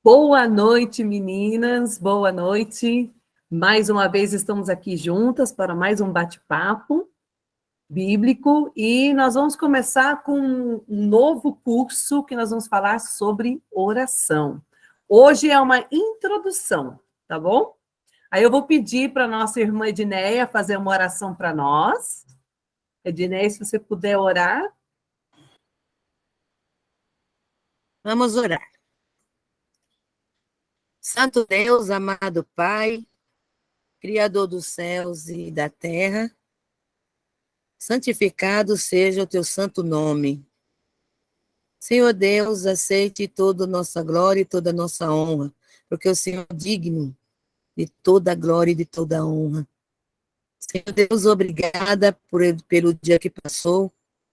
Boa noite, meninas. Boa noite. Mais uma vez estamos aqui juntas para mais um bate-papo bíblico e nós vamos começar com um novo curso que nós vamos falar sobre oração. Hoje é uma introdução, tá bom? Aí eu vou pedir para a nossa irmã Edneia fazer uma oração para nós. Edneia, se você puder orar. Vamos orar. Santo Deus, amado Pai, Criador dos céus e da terra, santificado seja o teu santo nome. Senhor Deus, aceite toda a nossa glória e toda a nossa honra, porque o Senhor é digno de toda a glória e de toda a honra. Senhor Deus, obrigada pelo dia que passou,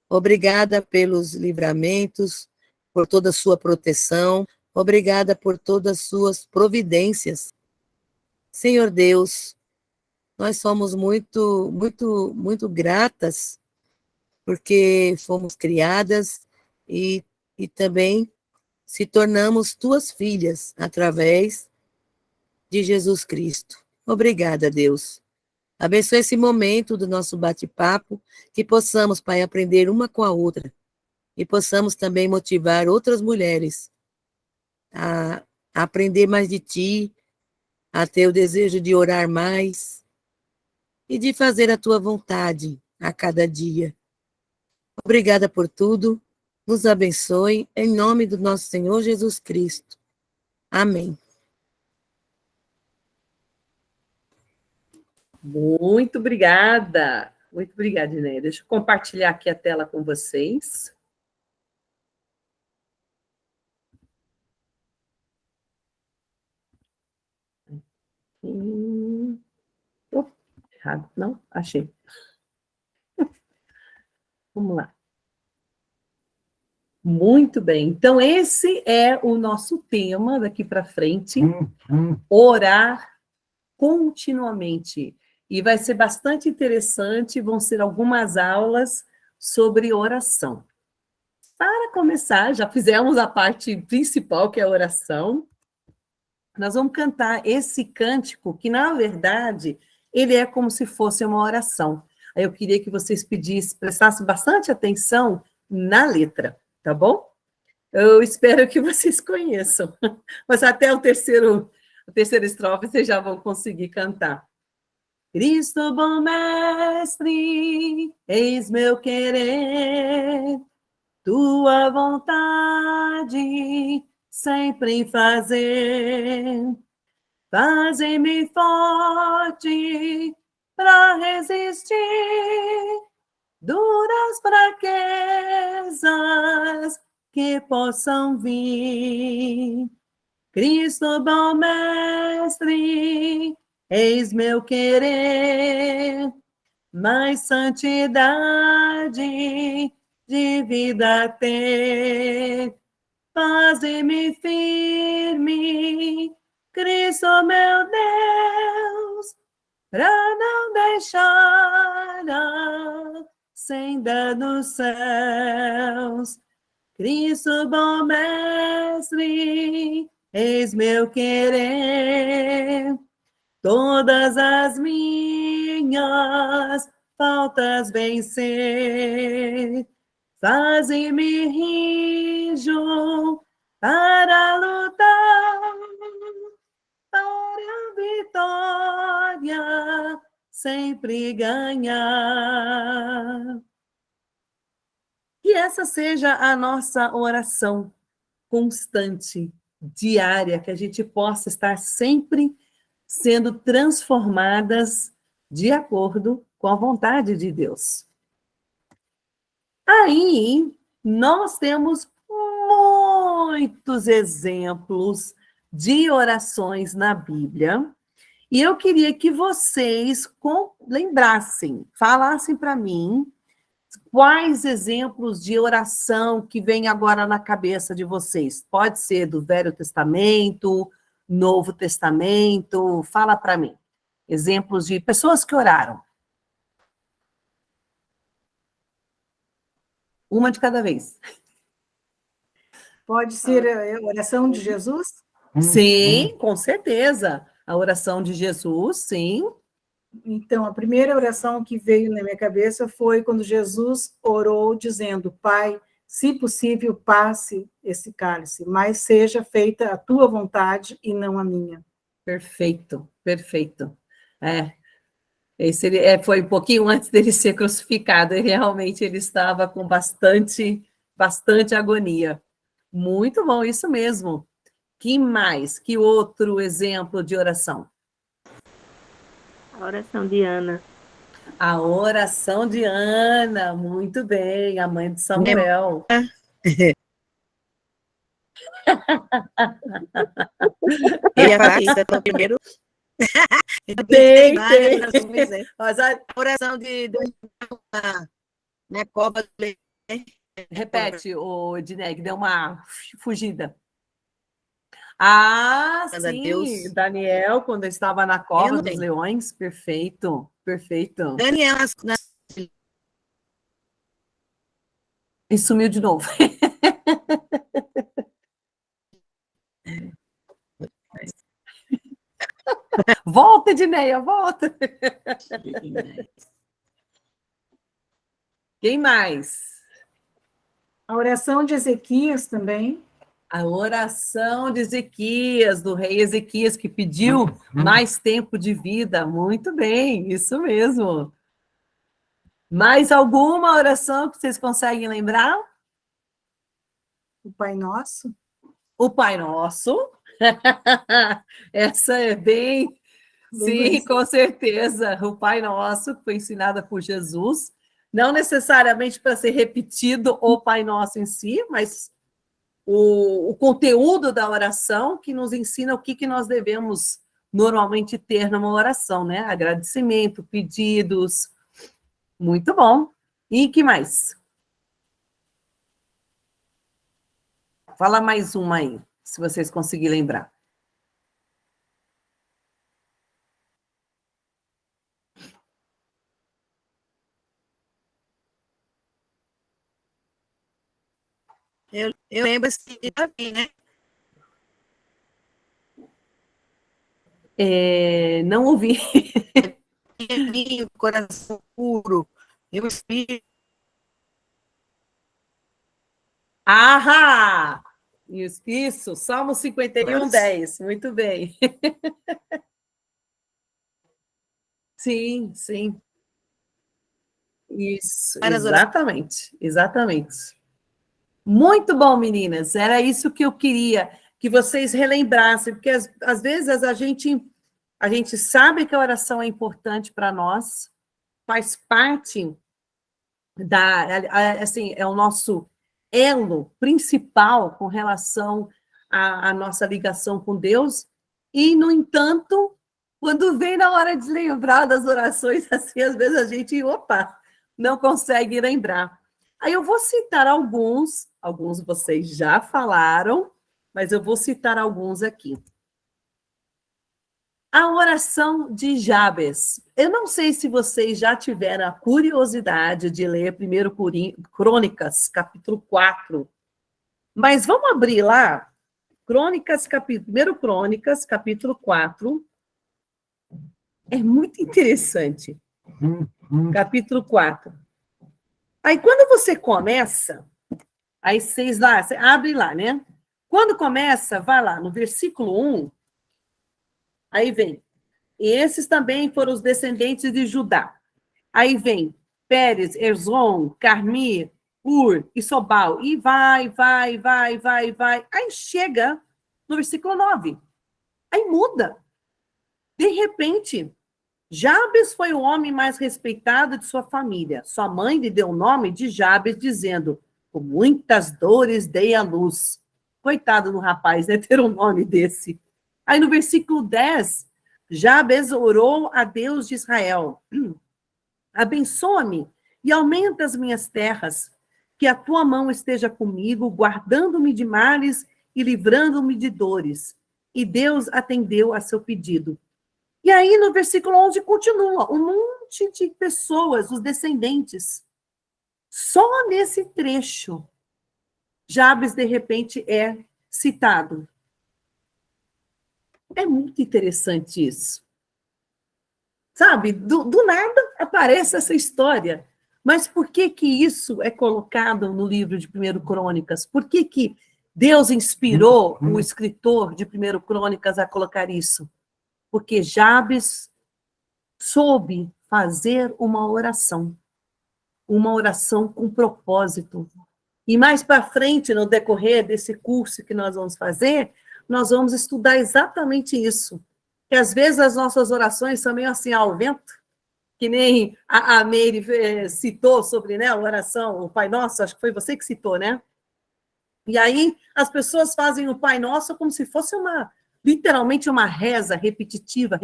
obrigada pelos livramentos, por toda a sua proteção, obrigada por todas as suas providências. Senhor Deus, nós somos muito gratas, porque fomos criadas e também se tornamos tuas filhas através de Jesus Cristo. Obrigada, Deus. Abençoe esse momento do nosso bate-papo, que possamos, Pai, aprender uma com a outra e possamos também motivar outras mulheres a aprender mais de Ti, a ter o desejo de orar mais e de fazer a Tua vontade a cada dia. Obrigada por tudo. Nos abençoe, em nome do nosso Senhor Jesus Cristo. Amém. Muito obrigada. Muito obrigada, Edneia. Deixa eu compartilhar aqui a tela com vocês. Errado. Não? Achei. Vamos lá. Muito bem. Então, esse é o nosso tema daqui para frente. Orar continuamente. E vai ser bastante interessante, vão ser algumas aulas sobre oração. Para começar, já fizemos a parte principal, que é a oração. Nós vamos cantar esse cântico, que, na verdade, ele é como se fosse uma oração. Aí eu queria que vocês prestassem bastante atenção na letra, tá bom? Eu espero que vocês conheçam. Mas até a terceira estrofe vocês já vão conseguir cantar. Cristo bom mestre, eis meu querer, tua vontade sempre fazer. Faze-me forte para resistir duras fraquezas que possam vir. Cristo bom mestre, eis meu querer, mais santidade de vida ter. Faze-me firme, Cristo meu Deus, para não deixar a senda dos céus. Cristo bom mestre, eis meu querer, todas as minhas faltas vencer. Faze-me rijo para lutar, para a vitória sempre ganhar. Que essa seja a nossa oração constante, diária, que a gente possa estar sempre sendo transformadas de acordo com a vontade de Deus. Aí, nós temos muitos exemplos de orações na Bíblia, e eu queria que vocês lembrassem, falassem para mim quais exemplos de oração que vem agora na cabeça de vocês. Pode ser do Velho Testamento, Novo Testamento, fala para mim. Exemplos de pessoas que oraram. Uma de cada vez. Pode ser a oração de Jesus? Sim, com certeza. A oração de Jesus, sim. Então, a primeira oração que veio na minha cabeça foi quando Jesus orou dizendo: Pai, se possível, passe esse cálice, mas seja feita a tua vontade e não a minha. Perfeito, perfeito. Foi um pouquinho antes dele ser crucificado, e realmente ele estava com bastante agonia. Muito bom, isso mesmo. Que mais? Que outro exemplo de oração? A oração de Ana. A oração de Ana, muito bem, a mãe de Samuel. Eu ia falar que isso é o primeiro. Tem. Mas a oração de na cova do leite. Repete, o Ednei, deu uma fugida. Ah, sim, Deus. Daniel, quando estava na cova dos leões, perfeito. Daniel, e sumiu de novo. Volta, Edneia, volta. Quem mais? A oração de Ezequias também. A oração de Ezequias, do rei Ezequias, que pediu mais tempo de vida. Muito bem, isso mesmo. Mais alguma oração que vocês conseguem lembrar? O Pai Nosso. O Pai Nosso. Essa é bem... Sim, com certeza. O Pai Nosso, que foi ensinada por Jesus. Não necessariamente para ser repetido o Pai Nosso em si, mas o conteúdo da oração que nos ensina o que nós devemos normalmente ter numa oração, né? Agradecimento, pedidos. Muito bom. E que mais? Fala mais uma aí, se vocês conseguirem lembrar. Eu lembro assim de Davi, né? Não ouvi. O coração puro, eu espírito. Ah! Isso, Salmo 51, 10. Muito bem. Sim. Isso, exatamente. Muito bom, meninas. Era isso que eu queria que vocês relembrassem, porque às vezes a gente sabe que a oração é importante para nós, faz parte assim, é o nosso elo principal com relação à nossa ligação com Deus, e, no entanto, quando vem na hora de lembrar das orações, assim, às vezes a gente, não consegue lembrar. Aí eu vou citar alguns vocês já falaram, mas eu vou citar alguns aqui. A oração de Jabes. Eu não sei se vocês já tiveram a curiosidade de ler 1 Crônicas, capítulo 4. Mas vamos abrir lá, 1 Crônicas, capítulo 4. É muito interessante. Capítulo 4. Aí, quando você começa, aí você abre lá, né? Quando começa, vai lá, no versículo 1, aí vem. E esses também foram os descendentes de Judá. Aí vem Pérez, Erzon, Carmi, Ur e Sobal. E vai. Aí chega no versículo 9. Aí muda. De repente, Jabes foi o homem mais respeitado de sua família. Sua mãe lhe deu o nome de Jabes, dizendo: com muitas dores dei à luz. Coitado do rapaz, né? Ter um nome desse. Aí no versículo 10, Jabes orou a Deus de Israel: abençoa-me e aumenta as minhas terras, que a tua mão esteja comigo, guardando-me de males e livrando-me de dores. E Deus atendeu a seu pedido. E aí, no versículo 11, continua, um monte de pessoas, os descendentes. Só nesse trecho, Jabes, de repente, é citado. É muito interessante isso. Sabe, do nada aparece essa história. Mas por que que isso é colocado no livro de 1 Crônicas? Por que que Deus inspirou o escritor de 1 Crônicas a colocar isso? Porque Jabes soube fazer uma oração com propósito. E mais para frente, no decorrer desse curso que nós vamos fazer, nós vamos estudar exatamente isso. Que às vezes as nossas orações são meio assim ao vento, que nem a Meire citou sobre, né, a oração, o Pai Nosso, acho que foi você que citou, né? E aí as pessoas fazem o Pai Nosso como se fosse literalmente uma reza repetitiva.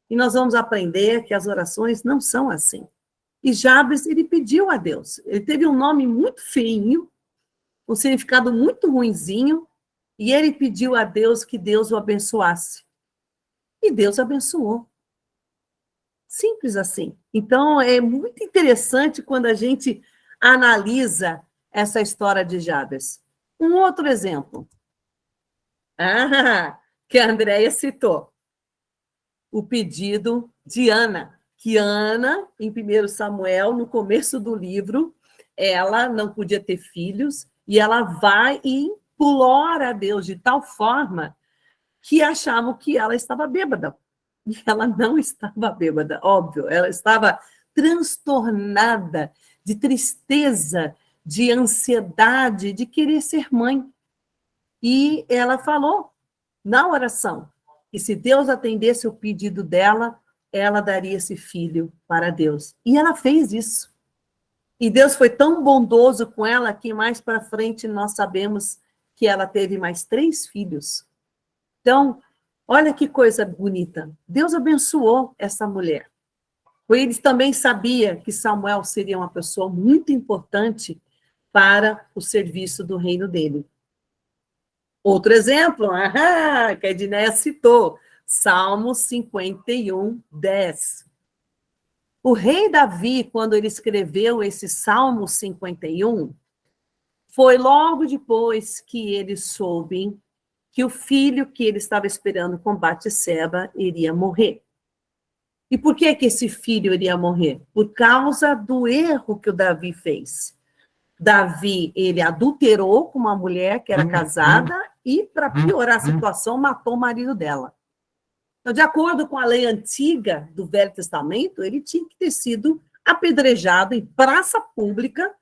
E nós vamos aprender que as orações não são assim. E Jabes, ele pediu a Deus. Ele teve um nome muito feinho, um significado muito ruinzinho, e ele pediu a Deus que Deus o abençoasse. E Deus abençoou. Simples assim. Então, é muito interessante quando a gente analisa essa história de Jabes. Um outro exemplo. Que a Andréia citou. O pedido de Ana. Que Ana, em 1 Samuel, no começo do livro, ela não podia ter filhos, e ela vai e implora a Deus de tal forma que achavam que ela estava bêbada. E ela não estava bêbada, óbvio. Ela estava transtornada de tristeza, de ansiedade, de querer ser mãe. E ela falou, na oração, que se Deus atendesse o pedido dela, ela daria esse filho para Deus. E ela fez isso. E Deus foi tão bondoso com ela que mais para frente nós sabemos que ela teve mais 3 filhos. Então, olha que coisa bonita. Deus abençoou essa mulher. Ele também sabia que Samuel seria uma pessoa muito importante para o serviço do reino dele. Outro exemplo, que a Edneia citou, Salmo 51, 10. O rei Davi, quando ele escreveu esse Salmo 51, foi logo depois que ele soube que o filho que ele estava esperando com Batseba iria morrer. E por que que esse filho iria morrer? Por causa do erro que o Davi fez. Davi, ele adulterou com uma mulher que era casada e, para piorar a situação, matou o marido dela. Então, de acordo com a lei antiga do Velho Testamento, ele tinha que ter sido apedrejado em praça pública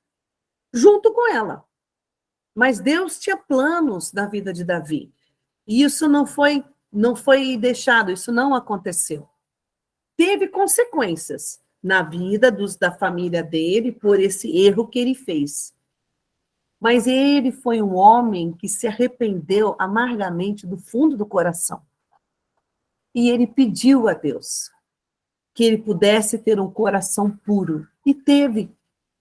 junto com ela. Mas Deus tinha planos na vida de Davi. E isso não foi deixado, isso não aconteceu. Teve consequências na vida da família dele por esse erro que ele fez. Mas ele foi um homem que se arrependeu amargamente do fundo do coração. E ele pediu a Deus que ele pudesse ter um coração puro. E teve,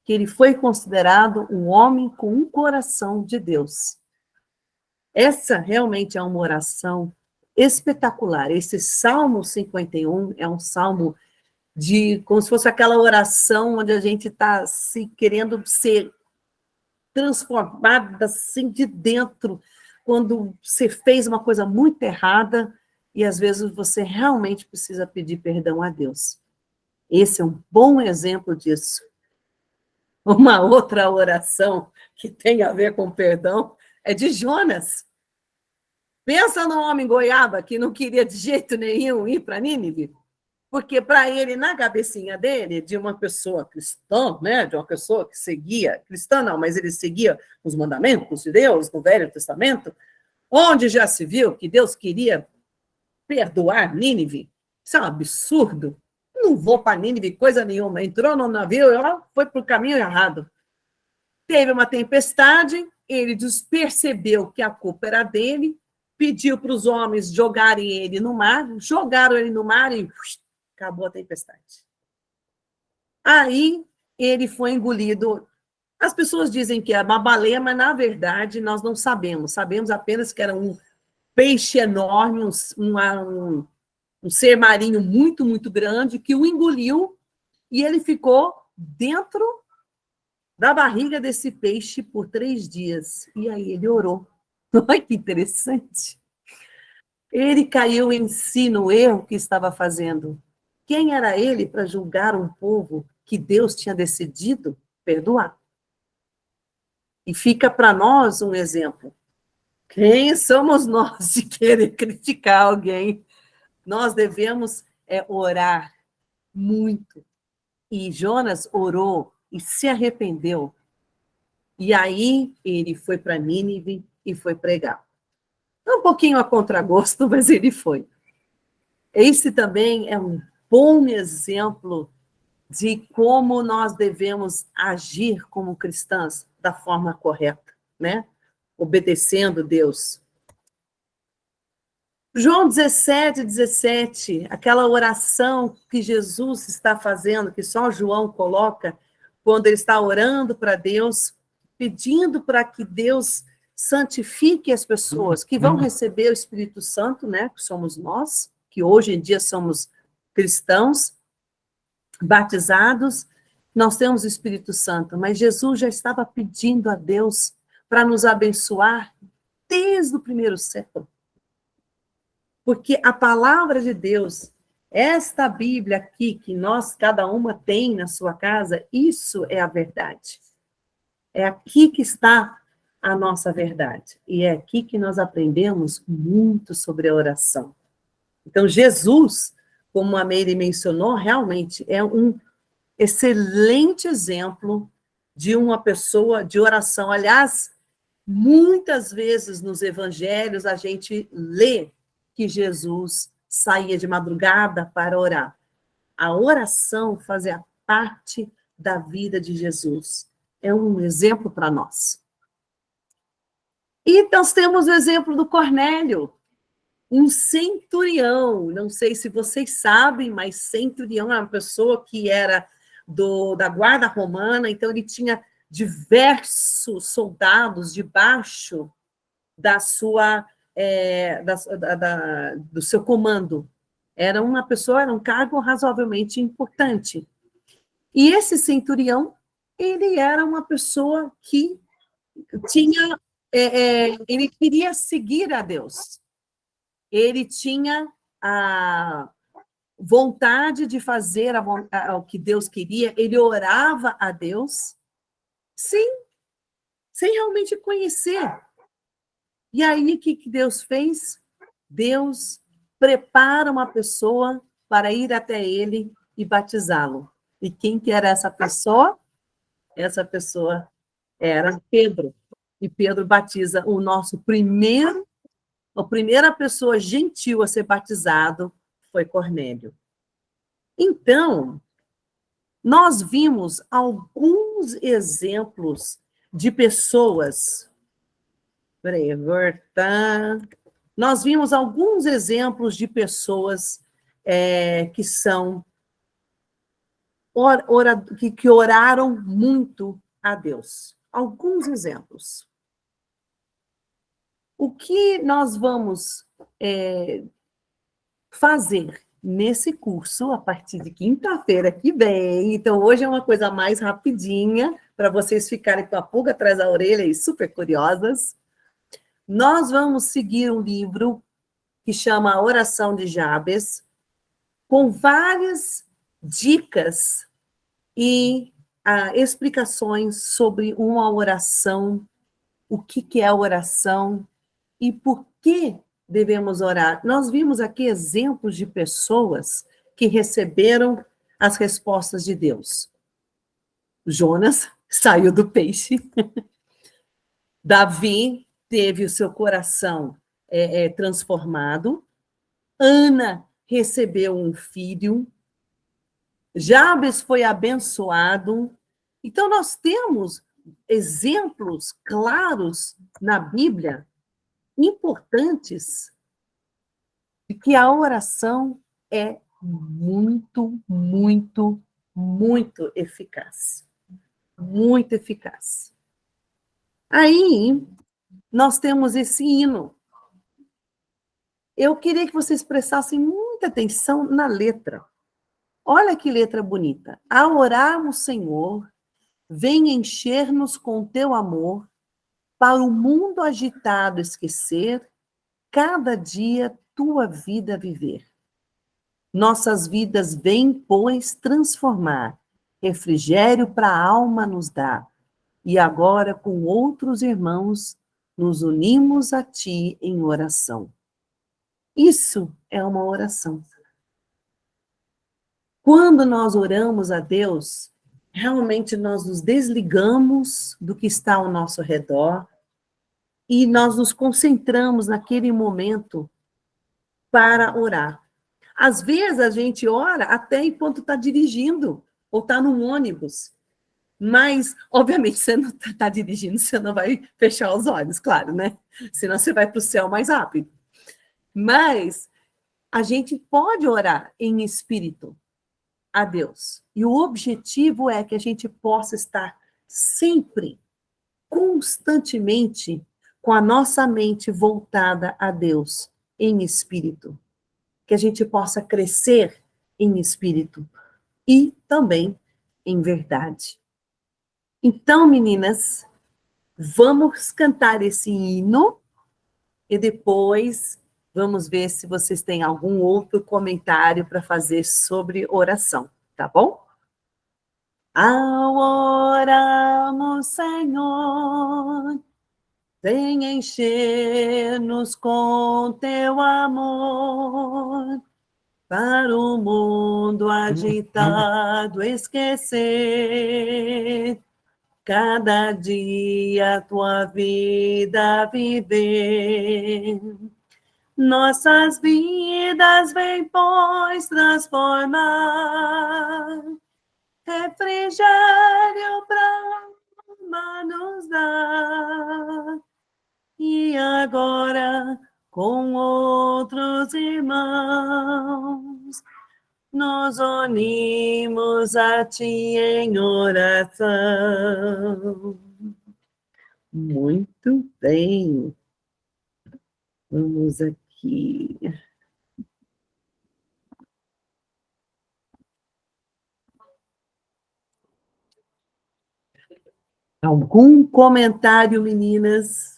que ele foi considerado um homem com um coração de Deus. Essa realmente é uma oração espetacular. Esse Salmo 51 é um salmo como se fosse aquela oração onde a gente está se querendo ser transformada assim de dentro, quando você fez uma coisa muito errada e às vezes você realmente precisa pedir perdão a Deus. Esse é um bom exemplo disso. Uma outra oração que tem a ver com perdão é de Jonas. Pensa no homem goiaba que não queria de jeito nenhum ir para Nínive, porque para ele, na cabecinha dele, de uma pessoa cristã, né, de uma pessoa que seguia, cristã não, mas ele seguia os mandamentos de Deus no Velho Testamento, onde já se viu que Deus queria perdoar Nínive. Isso é um absurdo. Não vou para Nínive, coisa nenhuma. Entrou no navio e foi para o caminho errado. Teve uma tempestade, ele percebeu que a culpa era dele, pediu para os homens jogarem ele no mar, jogaram ele no mar e acabou a tempestade. Aí ele foi engolido. As pessoas dizem que é uma baleia, mas na verdade nós não sabemos. Sabemos apenas que era um peixe enorme, um ser marinho muito, muito grande, que o engoliu e ele ficou dentro da barriga desse peixe por 3 dias. E aí ele orou. Olha que interessante. Ele caiu em si no erro que estava fazendo. Quem era ele para julgar um povo que Deus tinha decidido perdoar? E fica para nós um exemplo. Quem somos nós de querer criticar alguém? Nós devemos orar muito. E Jonas orou e se arrependeu. E aí ele foi para Nínive e foi pregar. Um pouquinho a contragosto, mas ele foi. Esse também é um bom exemplo de como nós devemos agir como cristãs da forma correta, né? Obedecendo Deus. João 17, aquela oração que Jesus está fazendo, que só João coloca, quando ele está orando para Deus, pedindo para que Deus santifique as pessoas que vão receber o Espírito Santo, né? Que somos nós, que hoje em dia somos cristãos, batizados, nós temos o Espírito Santo, mas Jesus já estava pedindo a Deus para nos abençoar desde o primeiro século. Porque a palavra de Deus, esta Bíblia aqui, que nós, cada uma tem na sua casa, isso é a verdade. É aqui que está a nossa verdade. E é aqui que nós aprendemos muito sobre a oração. Então, Jesus, como a Meire mencionou, realmente é um excelente exemplo de uma pessoa de oração. Aliás, muitas vezes nos evangelhos a gente lê que Jesus saía de madrugada para orar. A oração fazia parte da vida de Jesus. É um exemplo para nós. E nós temos o exemplo do Cornélio, um centurião. Não sei se vocês sabem, mas centurião é uma pessoa que era da guarda romana, então ele tinha diversos soldados debaixo da sua do seu comando. Era uma pessoa, era um cargo razoavelmente importante. E esse centurião, ele era uma pessoa que tinha, ele queria seguir a Deus. Ele tinha a vontade de fazer o que Deus queria, ele orava a Deus, sem realmente conhecer. E aí, o que Deus fez? Deus prepara uma pessoa para ir até ele e batizá-lo. E quem que era essa pessoa? Essa pessoa era Pedro. E Pedro batiza a primeira pessoa gentil a ser batizado foi Cornélio. Então, nós vimos alguns exemplos de pessoas. Peraí, voltar. Nós vimos alguns exemplos de pessoas que são que oraram muito a Deus. Alguns exemplos. O que nós vamos fazer nesse curso a partir de quinta-feira que vem? Então, hoje é uma coisa mais rapidinha, para vocês ficarem com a pulga atrás da orelha e super curiosas. Nós vamos seguir um livro que chama A Oração de Jabes, com várias dicas e explicações sobre uma oração, o que é a oração e por que devemos orar. Nós vimos aqui exemplos de pessoas que receberam as respostas de Deus. Jonas saiu do peixe. Davi teve o seu coração transformado. Ana recebeu um filho. Jabes foi abençoado. Então, nós temos exemplos claros na Bíblia, importantes, de que a oração é muito, muito, muito eficaz. Muito eficaz. Aí, nós temos esse hino. Eu queria que vocês prestassem muita atenção na letra. Olha que letra bonita. Ao orarmos, Senhor, vem encher-nos com teu amor, para o mundo agitado esquecer, cada dia tua vida viver. Nossas vidas vêm, pois, transformar, refrigério para a alma nos dá, e agora com outros irmãos nos unimos a ti em oração. Isso é uma oração. Quando nós oramos a Deus, realmente nós nos desligamos do que está ao nosso redor e nós nos concentramos naquele momento para orar. Às vezes a gente ora até enquanto está dirigindo ou está num ônibus. Mas, obviamente, você não está dirigindo, você não vai fechar os olhos, claro, né? Senão você vai para o céu mais rápido. Mas a gente pode orar em espírito a Deus. E o objetivo é que a gente possa estar sempre, constantemente, com a nossa mente voltada a Deus em espírito. Que a gente possa crescer em espírito e também em verdade. Então, meninas, vamos cantar esse hino e depois vamos ver se vocês têm algum outro comentário para fazer sobre oração, tá bom? Ao orarmos, Senhor, vem encher-nos com teu amor, para o mundo agitado esquecer, cada dia tua vida viver. Nossas vidas vem, pois, transformar, refrigério pra alma nos dá. E agora, com outros irmãos, nos unimos a ti em oração. Muito bem. Vamos aqui. Algum comentário, meninas,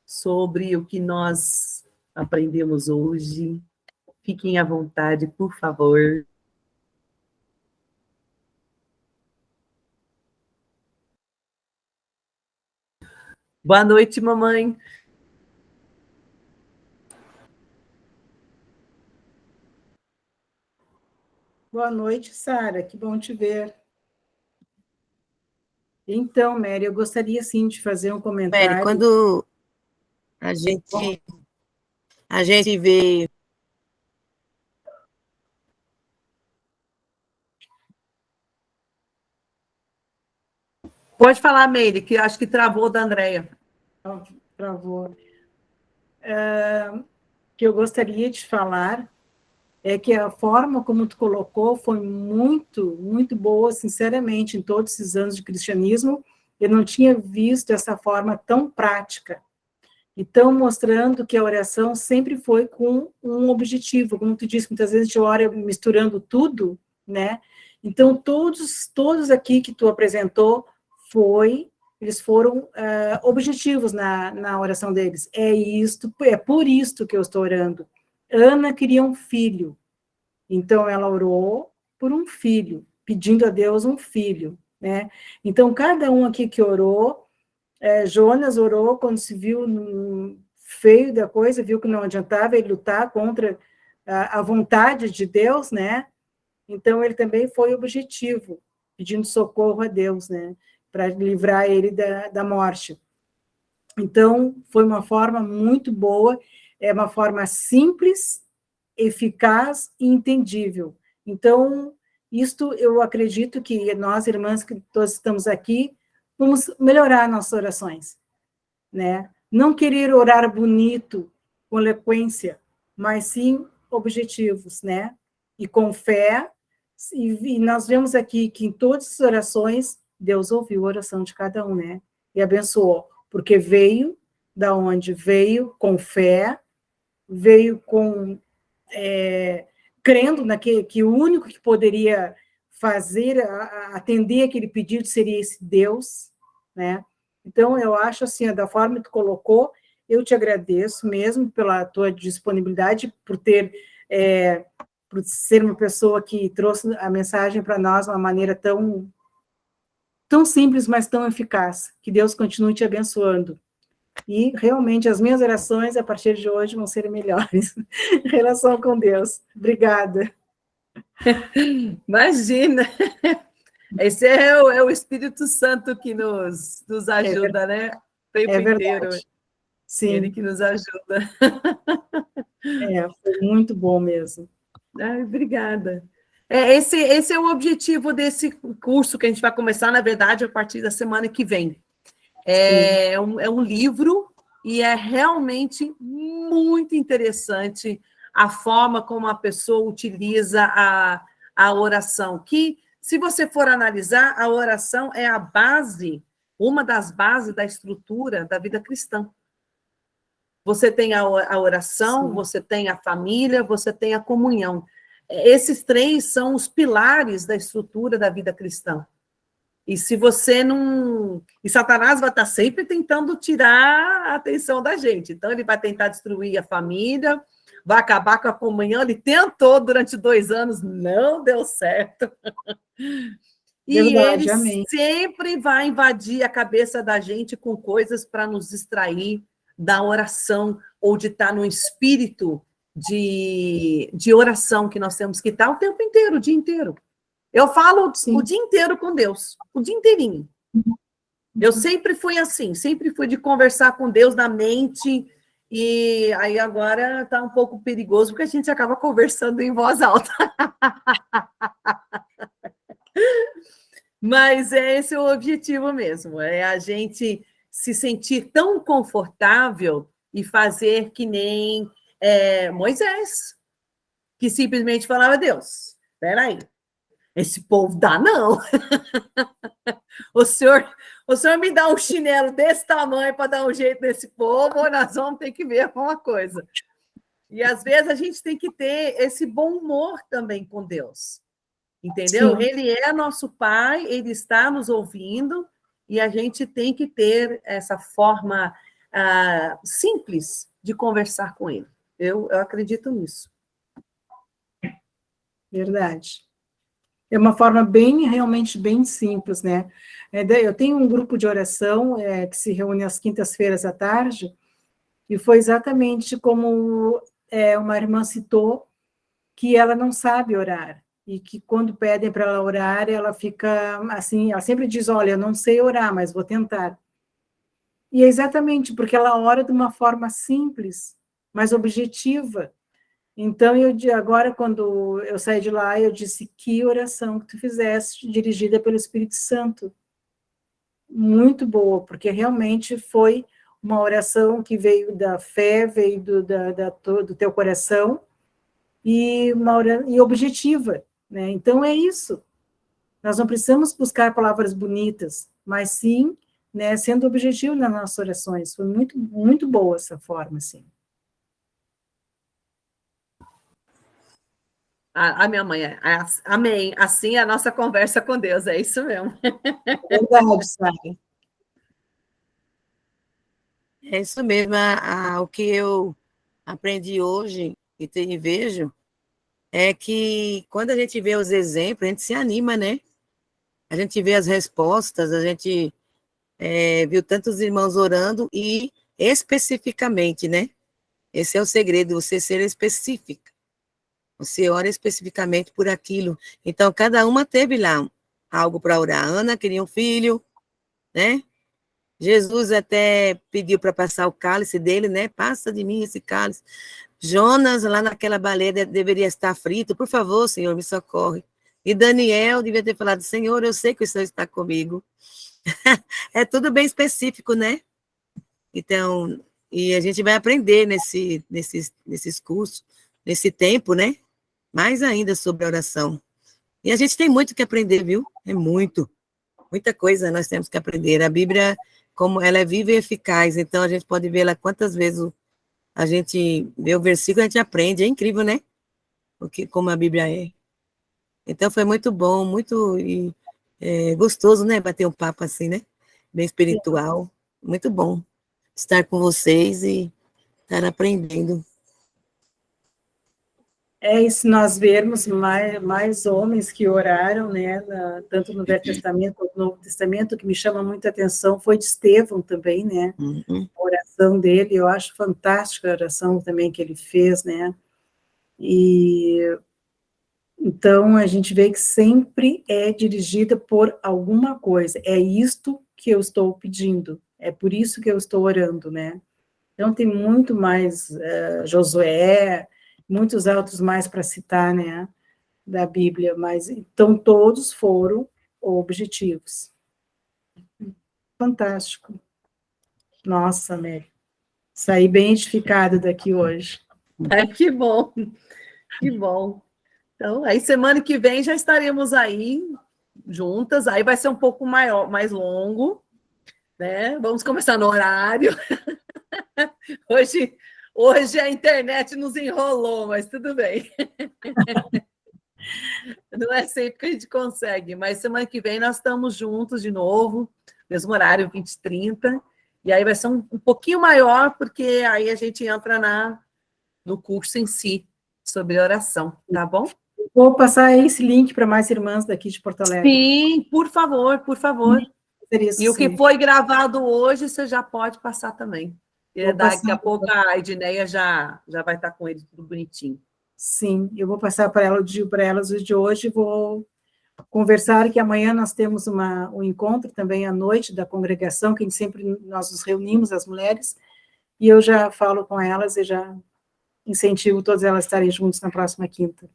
sobre o que nós aprendemos hoje? Fiquem à vontade, por favor. Boa noite, mamãe. Boa noite, Sara, que bom te ver. Então, Mary, eu gostaria sim de fazer um comentário. Mary, quando a gente vê... Pode falar, Meire, que acho que travou da Andréia. Travou. Que eu gostaria de falar é que a forma como tu colocou foi muito, muito boa, sinceramente, em todos esses anos de cristianismo, eu não tinha visto essa forma tão prática. Então, mostrando que a oração sempre foi com um objetivo, como tu disse, muitas vezes a gente ora misturando tudo, né? Então, todos aqui que tu apresentou, eles foram objetivos na oração deles. É por isto que eu estou orando. Ana queria um filho, então ela orou por um filho, pedindo a Deus um filho, né? Então, cada um aqui que orou, Jonas orou quando se viu feio da coisa, viu que não adiantava ele lutar contra a vontade de Deus, né? Então, ele também foi objetivo, pedindo socorro a Deus, né? Para livrar ele da morte. Então, foi uma forma muito boa, é uma forma simples, eficaz e entendível. Então, isto eu acredito que nós, irmãs, que todos estamos aqui, vamos melhorar nossas orações, né? Não querer orar bonito, com eloquência, mas sim objetivos, né? E com fé, e nós vemos aqui que em todas as orações, Deus ouviu a oração de cada um, né? E abençoou, porque veio da onde veio, com fé, veio com crendo que o único que poderia atender aquele pedido seria esse Deus, né? Então, eu acho assim, da forma que tu colocou, eu te agradeço mesmo pela tua disponibilidade, por ser uma pessoa que trouxe a mensagem para nós de uma maneira tão, tão simples, mas tão eficaz. Que Deus continue te abençoando. E, realmente, as minhas orações, a partir de hoje, vão ser melhores em relação com Deus. Obrigada. Imagina! Esse é o Espírito Santo que nos ajuda, né? O tempo inteiro. Sim. Ele que nos ajuda. Foi muito bom mesmo. Ai, obrigada. Esse é o objetivo desse curso que a gente vai começar, na verdade, a partir da semana que vem. É um livro e é realmente muito interessante a forma como a pessoa utiliza a oração, que, se você for analisar, a oração é a base, uma das bases da estrutura da vida cristã. Você tem a oração, sim, você tem a família, você tem a comunhão. Esses três são os pilares da estrutura da vida cristã. E se você não... E Satanás vai estar sempre tentando tirar a atenção da gente. Então, ele vai tentar destruir a família, vai acabar com a comunhão. Ele tentou durante 2 anos, não deu certo. E verdade, ele amém. sempre vai invadir a cabeça da gente com coisas para nos distrair da oração, ou de estar no espírito de oração que nós temos que estar o tempo inteiro, o dia inteiro. Eu falo sim, o dia inteiro com Deus, o dia inteirinho. Eu sempre fui assim, sempre fui de conversar com Deus na mente, e aí agora está um pouco perigoso, porque a gente acaba conversando em voz alta. Mas esse é o objetivo mesmo, é a gente se sentir tão confortável e fazer que nem Moisés, que simplesmente falava: Deus, espera aí, esse povo dá não. O senhor me dá um chinelo desse tamanho para dar um jeito nesse povo, ou nós vamos ter que ver alguma coisa. E, às vezes, a gente tem que ter esse bom humor também com Deus, entendeu? Sim. Ele é nosso Pai, ele está nos ouvindo, e a gente tem que ter essa forma simples de conversar com ele. Eu acredito nisso. Verdade. É uma forma realmente bem simples, né? Eu tenho um grupo de oração que se reúne às quintas-feiras à tarde, e foi exatamente como uma irmã citou, que ela não sabe orar, e que quando pedem para ela orar, ela fica assim, ela sempre diz: olha, eu não sei orar, mas vou tentar. E é exatamente porque ela ora de uma forma simples, mas objetiva. Então, agora, quando eu saí de lá, eu disse: que oração que tu fizeste, dirigida pelo Espírito Santo. Muito boa, porque realmente foi uma oração que veio da fé, veio do teu coração, e objetiva, né? Então, é isso. Nós não precisamos buscar palavras bonitas, mas sim, né, sendo objetivo nas nossas orações. Foi muito, muito boa essa forma, assim. A minha mãe amém. Assim é a nossa conversa com Deus, é isso mesmo. Verdade, sabe? É isso mesmo. O que eu aprendi hoje e vejo é que quando a gente vê os exemplos, a gente se anima, né? A gente vê as respostas, a gente viu tantos irmãos orando e especificamente, né? Esse é o segredo, você ser específica. Você ora especificamente por aquilo. Então, cada uma teve lá algo para orar. Ana queria um filho, né? Jesus até pediu para passar o cálice dele, né? Passa de mim esse cálice. Jonas, lá naquela baleia, deveria estar frito. Por favor, Senhor, me socorre. E Daniel devia ter falado: Senhor, eu sei que o Senhor está comigo. É tudo bem específico, né? Então, e a gente vai aprender nesses cursos, nesse tempo, né? Mais ainda sobre a oração. E a gente tem muito que aprender, viu? É muita coisa nós temos que aprender. A Bíblia, como ela é viva e eficaz, então a gente pode ver lá quantas vezes a gente vê o versículo, a gente aprende. É incrível, né? Como a Bíblia é. Então foi muito bom, muito gostoso, né? Bater um papo assim, né? Bem espiritual. Muito bom estar com vocês e estar aprendendo. E se nós vermos mais homens que oraram, né, tanto no Velho Testamento quanto no Novo Testamento, o que me chama muita atenção foi de Estevão também, né? A oração dele, eu acho fantástica a oração também que ele fez, né? E então a gente vê que sempre é dirigida por alguma coisa. É isto que eu estou pedindo, é por isso que eu estou orando, né? Então tem muito mais Josué, muitos outros mais para citar, né, da Bíblia, mas então todos foram objetivos. Fantástico. Nossa, Mary, saí bem edificada daqui hoje. Ai, que bom, que bom. Então, aí semana que vem já estaremos aí juntas, aí vai ser um pouco maior, mais longo, né? Vamos começar no horário. Hoje a internet nos enrolou, mas tudo bem. Não é sempre que a gente consegue, mas semana que vem nós estamos juntos de novo, mesmo horário, 20h30, e aí vai ser um pouquinho maior, porque aí a gente entra no curso em si, sobre oração, tá bom? Vou passar esse link para mais irmãs daqui de Porto Alegre. Sim, por favor, por favor. Isso, E o que foi gravado hoje, você já pode passar também. Daqui a pouco a Edneia já vai estar com ele tudo bonitinho. Sim, eu vou passar para elas o de hoje, vou conversar que amanhã nós temos um encontro também à noite da congregação, que nós nos reunimos, as mulheres, e eu já falo com elas e já incentivo todas elas a estarem juntas na próxima quinta.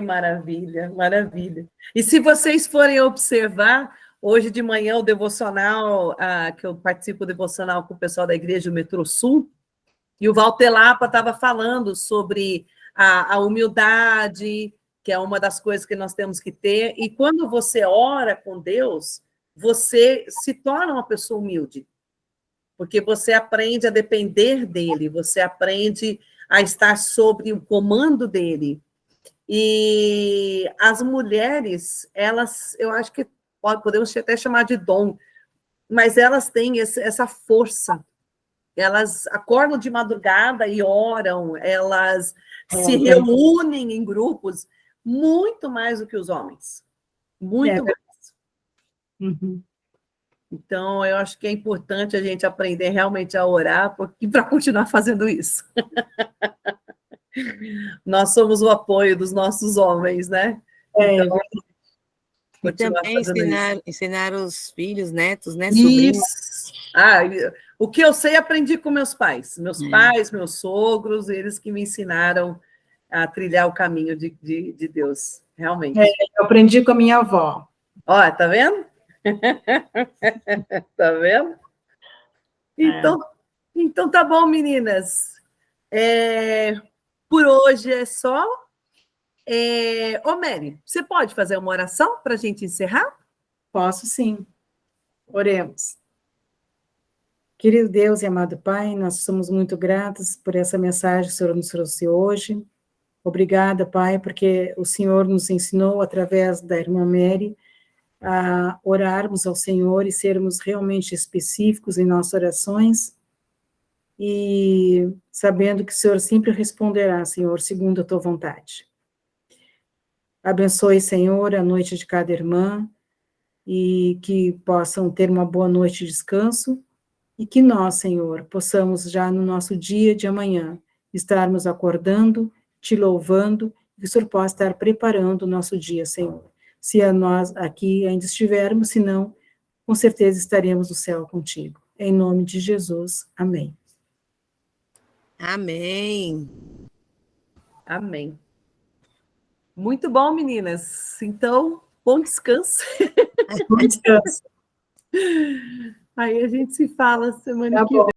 Maravilha, maravilha. E se vocês forem observar, hoje de manhã o devocional, que eu participo do devocional com o pessoal da Igreja do Metrô Sul, e o Walter Lapa estava falando sobre a humildade, que é uma das coisas que nós temos que ter, e quando você ora com Deus, você se torna uma pessoa humilde, porque você aprende a depender dele, você aprende a estar sob o comando dele. E as mulheres, elas, eu acho que podemos até chamar de dom, mas elas têm essa força. Elas acordam de madrugada e oram, elas se reúnem em grupos muito mais do que os homens. Muito mais. Uhum. Então, eu acho que é importante a gente aprender realmente a orar para continuar fazendo isso. Nós somos o apoio dos nossos homens, né? Então, e também ensinar os filhos, netos, né? Isso. Sobrinhos. O que eu sei, aprendi com meus pais. Meus pais, meus sogros, eles que me ensinaram a trilhar o caminho de Deus, realmente. Eu aprendi com a minha avó. Ó, tá vendo? Tá vendo? Então tá bom, meninas. Por hoje é só. Mary, você pode fazer uma oração para a gente encerrar? Posso, sim. Oremos. Querido Deus e amado Pai, nós somos muito gratos por essa mensagem que o Senhor nos trouxe hoje. Obrigada, Pai, porque o Senhor nos ensinou, através da irmã Mary, a orarmos ao Senhor e sermos realmente específicos em nossas orações, e sabendo que o Senhor sempre responderá, Senhor, segundo a tua vontade. Abençoe, Senhor, a noite de cada irmã, e que possam ter uma boa noite de descanso, e que nós, Senhor, possamos já no nosso dia de amanhã estarmos acordando, te louvando, e que o Senhor possa estar preparando o nosso dia, Senhor. Se nós aqui ainda estivermos, se não, com certeza estaremos no céu contigo. Em nome de Jesus, amém. Amém. Amém. Muito bom, meninas. Então, bom descanso. Bom descanso. Aí a gente se fala semana que vem.